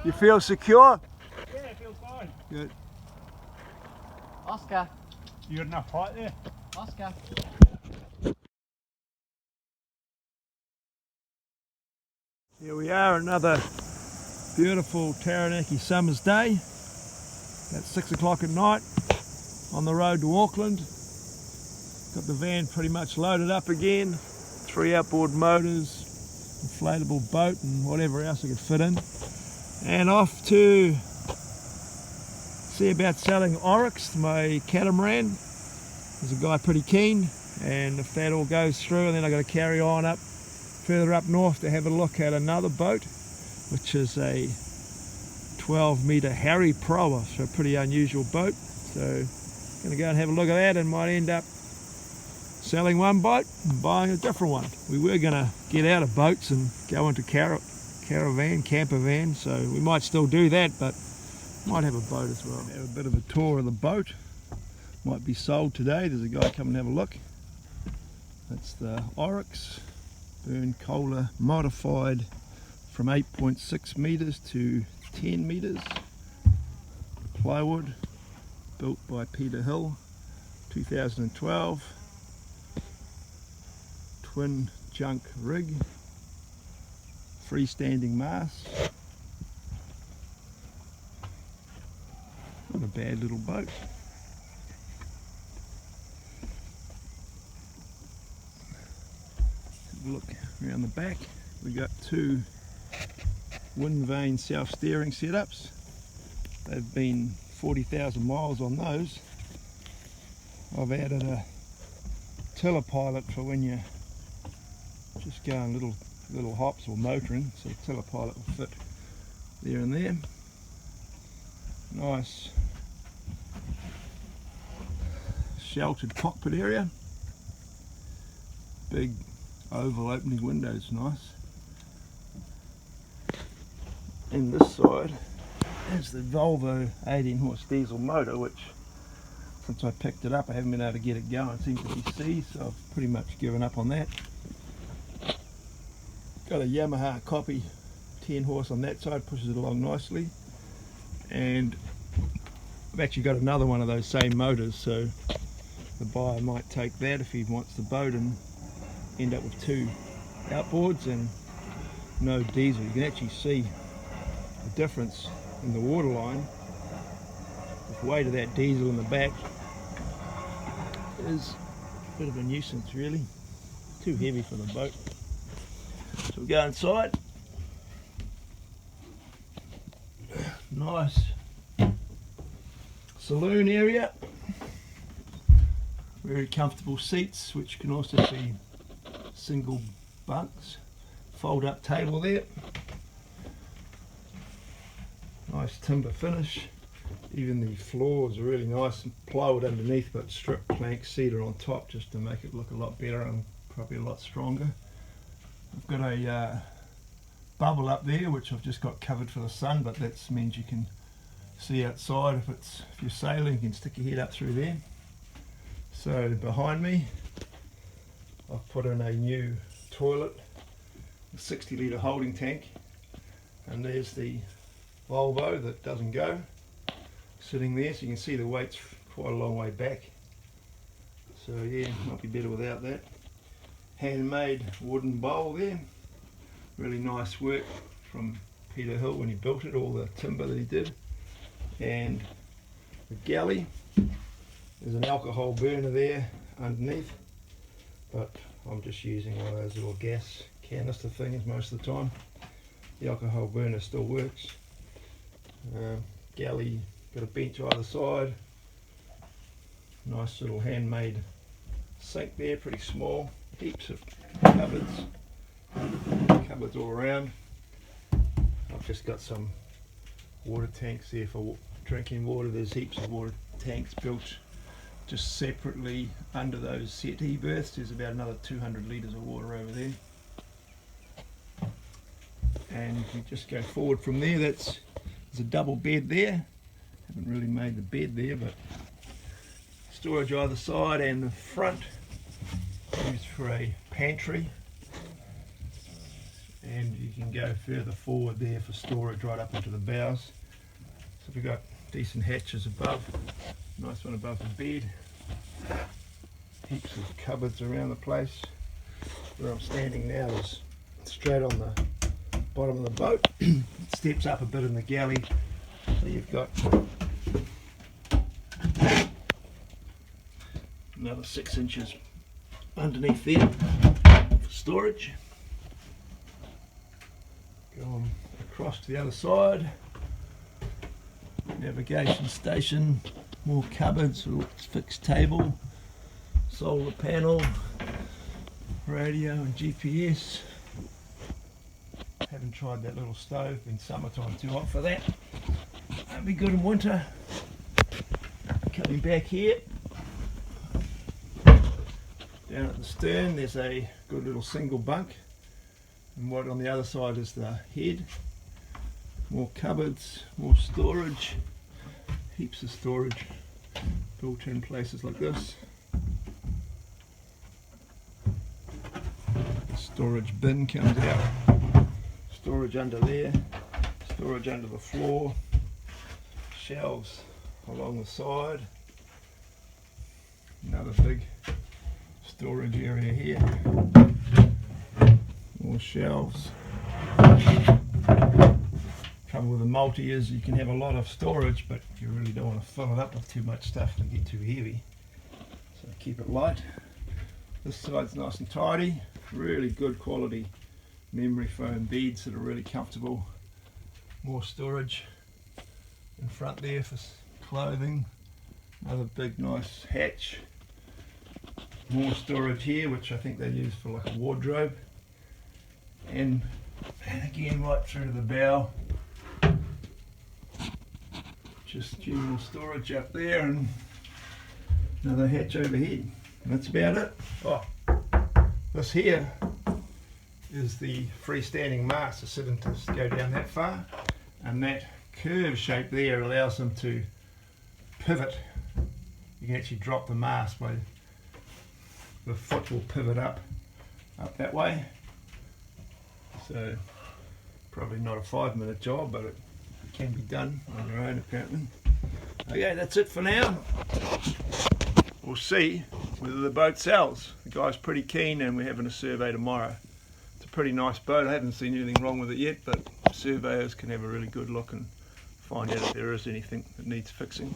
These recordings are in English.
You feel secure? Yeah, it feels fine. Good. Oscar, You got enough height there? Oscar. Here we are, another beautiful Taranaki summer's day. About 6 o'clock at night on the road to Auckland. Got the van pretty much loaded up again. 3 outboard motors, inflatable boat and whatever else I could fit in. And off to see about selling Oryx, my catamaran. There's a guy pretty keen, and if that all goes through, and then I've got to carry on up further up north to have a look at another boat, which is a 12-metre harryproa, so a pretty unusual boat. So going to go and have a look at that, and might end up selling one boat and buying a different one. We were going to get out of boats and go into camper van, so we might still do that, but might have a boat as well. Have a bit of a tour of the boat. Might be sold today. There's a guy come and have a look. That's the Oryx, burn cola modified from 8.6 metres to 10 metres. Plywood, built by Peter Hill, 2012. Twin junk rig, freestanding mast. Not a bad little boat. Look around the back, we got 2 wind vane self-steering setups. They've been 40,000 miles on those. I've added a tiller pilot for when you're just going little hops or motoring, so the tiller pilot will fit there and there. Nice sheltered cockpit area. Big oval opening windows, nice. And this side is the Volvo 18 horse diesel motor, which since I picked it up I haven't been able to get it going. It seems to be seized, so I've pretty much given up on that. Got a Yamaha copy 10 horse on that side, pushes it along nicely. And I've actually got another one of those same motors, so the buyer might take that if he wants the boat and end up with 2 outboards and no diesel. You can actually see the difference in the waterline. The weight of that diesel in the back is a bit of a nuisance, really. Too heavy for the boat. So we'll go inside. Nice saloon area. Very comfortable seats, which can also be single bunks. Fold up table there. Nice timber finish. Even the floors are really nice and plywood underneath, but strip plank cedar on top just to make it look a lot better and probably a lot stronger. I've got a bubble up there which I've just got covered for the sun, but that means you can see outside. If you're sailing, you can stick your head up through there. So behind me I've put in a new toilet, a 60 litre holding tank, and there's the Volvo that doesn't go, sitting there, so you can see the weight's quite a long way back. So yeah, might be better without that. Handmade wooden bowl there, really nice work from Peter Hill when he built it, all the timber that he did. And the galley, there's an alcohol burner there underneath, but I'm just using one of those little gas canister things most of the time. The alcohol burner still works. Galley, got a bench either side. Nice little handmade sink there, pretty small. Heaps of cupboards all around. I've just got some water tanks there for drinking water. There's heaps of water tanks built just separately under those settee berths. There's about another 200 litres of water over there. And you just go forward from there. There's a double bed there. Haven't really made the bed there, but storage either side, and the front used for a pantry. and you can go further forward there for storage right up into the bows. So we've got decent hatches above, nice one above the bed, heaps of cupboards around the place. Where I'm standing now is straight on the bottom of the boat. It steps up a bit in the galley, so you've got another 6 inches underneath there for storage. Go on across to the other side, navigation station, more cupboards, fixed table, solar panel, radio and GPS. Haven't tried that little stove, been summertime too hot for that. That'd be good in winter. Coming back here, down at the stern there's a good little single bunk, and right on the other side is the head. More cupboards, more storage, heaps of storage built in places like this. Storage bin comes out, storage under there, storage under the floor, shelves along the side, another big storage area here, more shelves. Trouble with a multi is you can have a lot of storage, but you really don't want to fill it up with too much stuff and get too heavy, so keep it light. This side's nice and tidy, really good quality memory foam beads that are really comfortable. More storage in front there for clothing, another big nice hatch, more storage here which I think they use for like a wardrobe, and again right through to the bow, just general storage up there and another hatch overhead, and that's about it. Oh, this here is the freestanding mast. The cylinders go down that far, and that curve shape there allows them to pivot. You can actually drop the mast by the foot will pivot up that way. So probably not a 5-minute job, but it can be done on your own apparently. Okay, that's it for now. We'll see whether the boat sells. The guy's pretty keen and we're having a survey tomorrow. It's a pretty nice boat. I haven't seen anything wrong with it yet, but surveyors can have a really good look and find out if there is anything that needs fixing.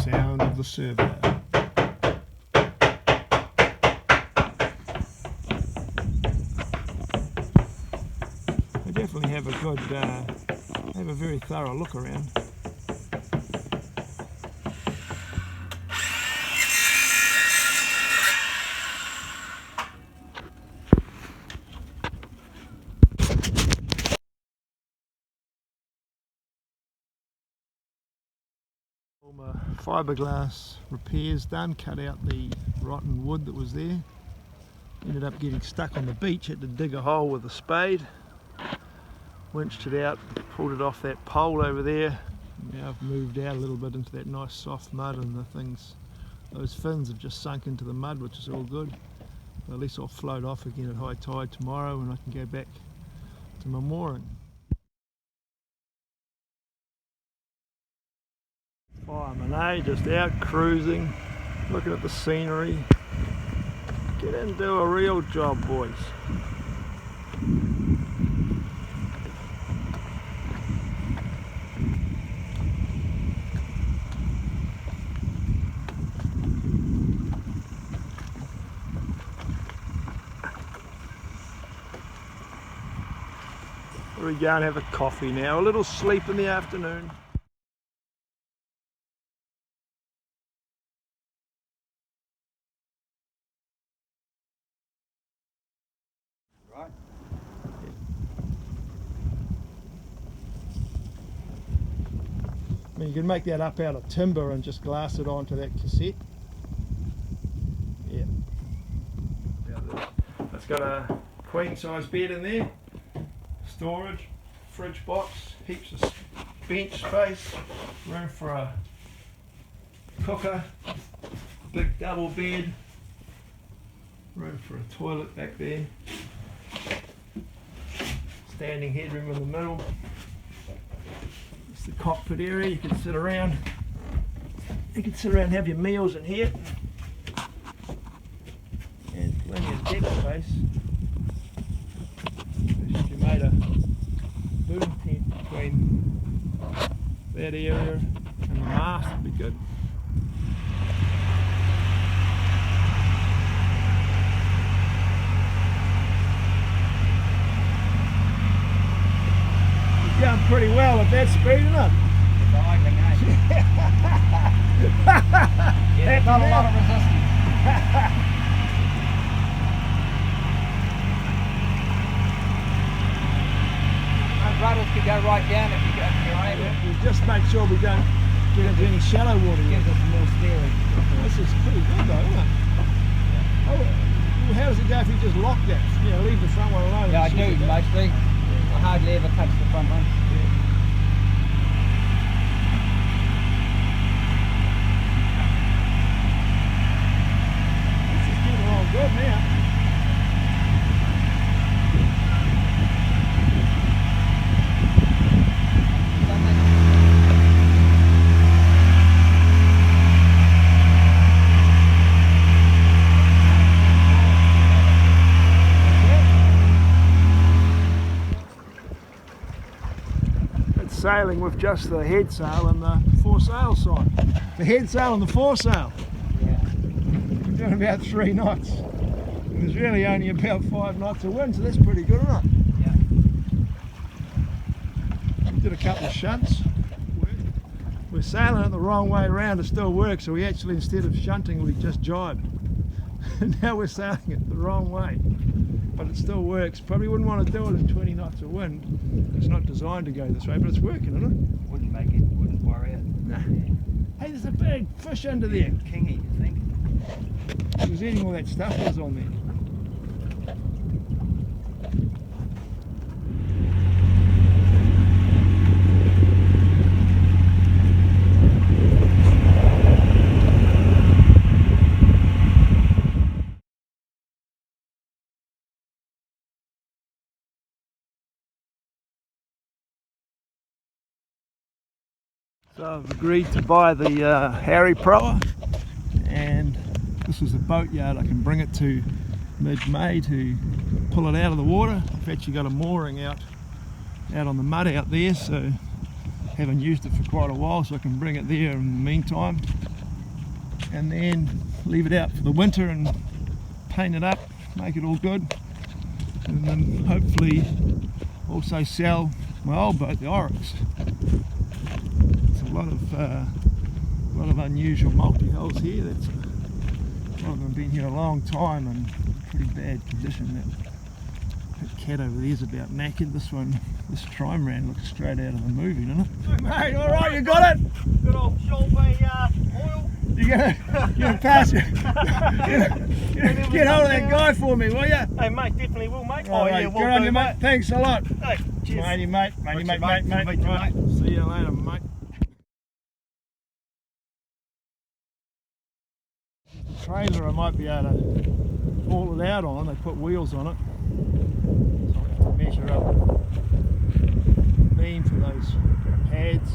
Sound of the surveyor. They definitely have a good, have a very thorough look around. All my fiberglass repairs done, cut out the rotten wood that was there. Ended up getting stuck on the beach, had to dig a hole with a spade, winched it out, pulled it off that pole over there. Now I've moved out a little bit into that nice soft mud, and the things, those fins have just sunk into the mud, which is all good. But at least I'll float off again at high tide tomorrow and I can go back to my mooring. Fireman, eh? Just out cruising, looking at the scenery. Get in and do a real job, boys. We're going to have a coffee now, a little sleep in the afternoon. Right. I mean, you can make that up out of timber and just glass it onto that cassette. Yeah. got a queen size bed in there, storage, fridge box, heaps of bench space, room for a cooker, big double bed, room for a toilet back there, standing headroom in the middle. It's the cockpit area. You can sit around. You can sit around and have your meals in here. And plenty of deck space. If you made a boom tent between that area and the mast, would be good. It's going pretty well at that speed, isn't it? Yeah, not a lot of resistance. Those rudders could go right down if you're able. Yeah, we'll just make sure we don't get into any shallow water. Gives us more steering. This is pretty good though, isn't it? Yeah. Oh, well, how does it go if you just lock that? You know, leave the front one alone? Yeah, I do mostly. I hardly ever touch the front one. Good now. It's sailing with just the head sail and the foresail side. The head sail and the foresail. We're doing about 3 knots. There's really only about 5 knots of wind, so that's pretty good, isn't it? Yeah. We did a couple of shunts. We're sailing it the wrong way around to still work, so we actually, instead of shunting, we just jibed. And now we're sailing it the wrong way. But it still works. Probably wouldn't want to do it in 20 knots of wind. It's not designed to go this way, but it's working, isn't it? Wouldn't worry it. Nah. Hey, there's a big fish under there. Kingy, you think? He was eating all that stuff that was on there. So I've agreed to buy the harryproa, and this is the boat yard I can bring it to mid-May to pull it out of the water. I've actually got a mooring out on the mud out there, so haven't used it for quite a while, so I can bring it there in the meantime and then leave it out for the winter and paint it up, make it all good, and then hopefully also sell my old boat, the Oryx. It's a lot of unusual multi-hulls here. A lot of them have been here a long time and pretty bad condition. That cat over there is about knackered. This trimaran looks straight out of the movie, doesn't it? Hey mate, all right, you got it? Good old Shelby oil. You're gonna pass it. Get hold of that guy for me, will you? Hey mate, definitely will, mate. Oh yeah, we'll good on do, you, mate. Thanks a lot. Hey, cheers. Matey, mate. Meet you, Right. See you later, mate. The trailer I might be able to haul it out on. They put wheels on it, so I have to measure up the beam for those pads.